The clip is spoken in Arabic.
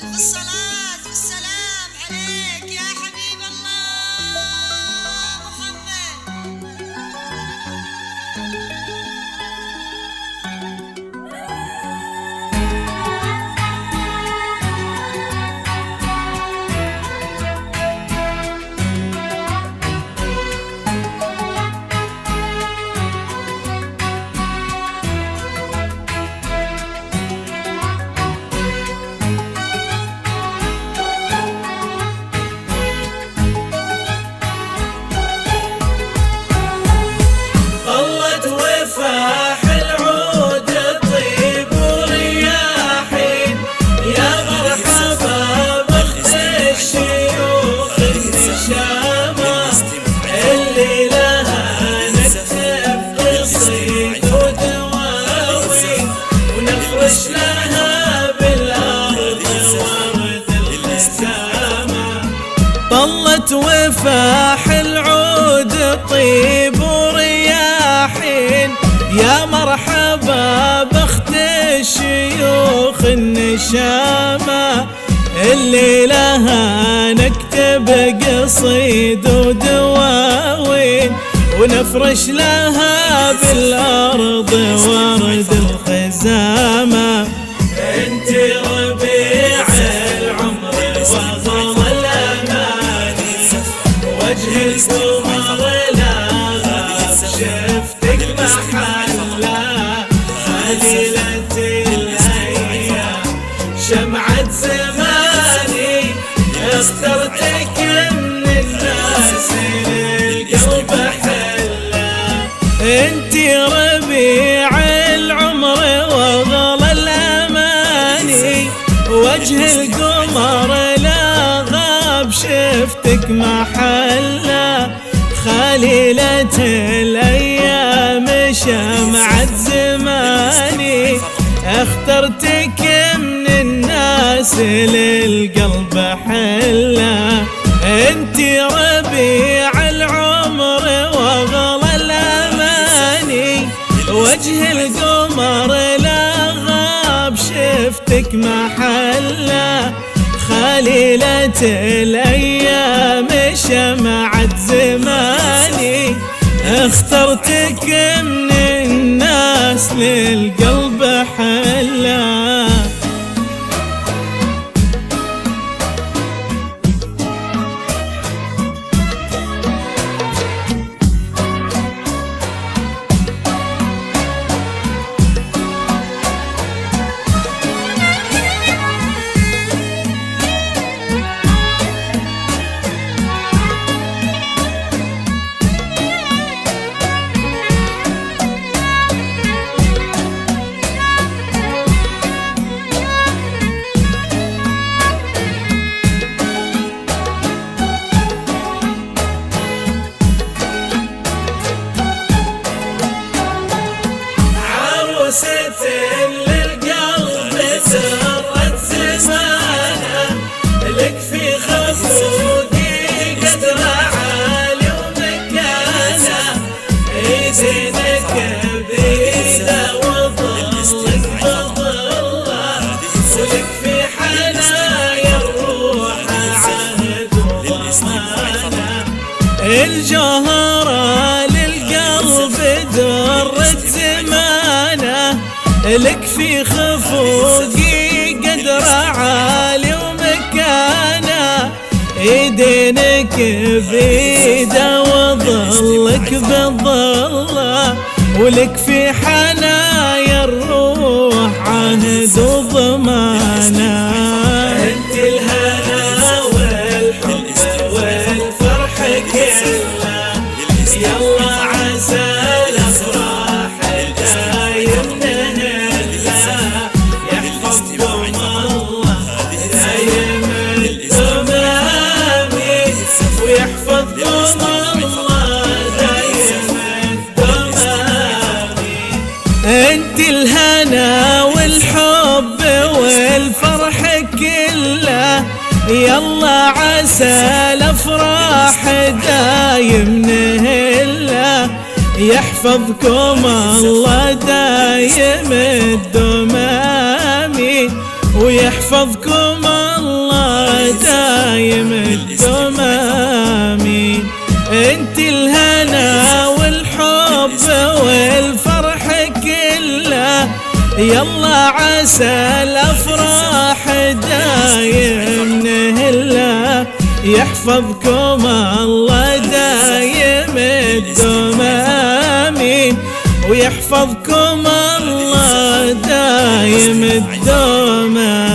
ألف الصلاة والسلام عليك يا حبيب الله محمد. وفاح العود طيب ورياحين، يا مرحبا بأخت الشيوخ النشامة اللي لها نكتب قصيد ودواوين ونفرش لها بالأرض ورد الابتسامة. طلت وفاح العود طيب ورياحين، يا مرحبا بأخت الشيوخ النشامة اللي لها نكتب قصيد ودواوين ونفرش لها بالأرض ورد الخزامة. انت ربيع العمر وظل الأماني، وجه القمر لا غاب شفتك محلة، خليلة الأيام شمعة زماني، اخترتك من الناس للقلب حلة. انت ربيع العمر وغلى الأماني، وجه القمر لا غاب شفتك محلة، خليلة الأيام شمعة زماني، اخترتك من الناس للقلب حلة. انت ربيع العمر وغلى الأماني، وجه القمر لا غاب شفتك محلة، خليلة الأيام شمعة زماني، اخترتك من الناس للقلب حلة. عروسة للقلب سرت زمانها، لك في خفوقي قدر عالي ومكانه، ايدينك بيده وظلك بظله، ولك في حنايا الروح عهد وضمانه. الجوهرة للقلب درت زمانه، لك في خفوقي قدر عالي ومكانه، ايدينك بيده وظلك بظله، ولك في حنايا الروح عهد وضمانه. انت الهنا والحب والفرح كله، يلا عسى الافراح دايم نهلها، يحفظكم الله دايم الدمامي، ويحفظكم الله دايم الدمامي. انت الهنا والحب والفرح كله، يلا عسى الافراح دايم نهله، يحفظكم الله دايم الدمامي، ويحفظكم الله دايم الدوم آمين. انت الهنا والحب والفرح كله، يلا عسى الافراح دايم نهله، يحفظكم الله دايم الدوم آمين، ويحفظكم الله دايم الدوم آمين.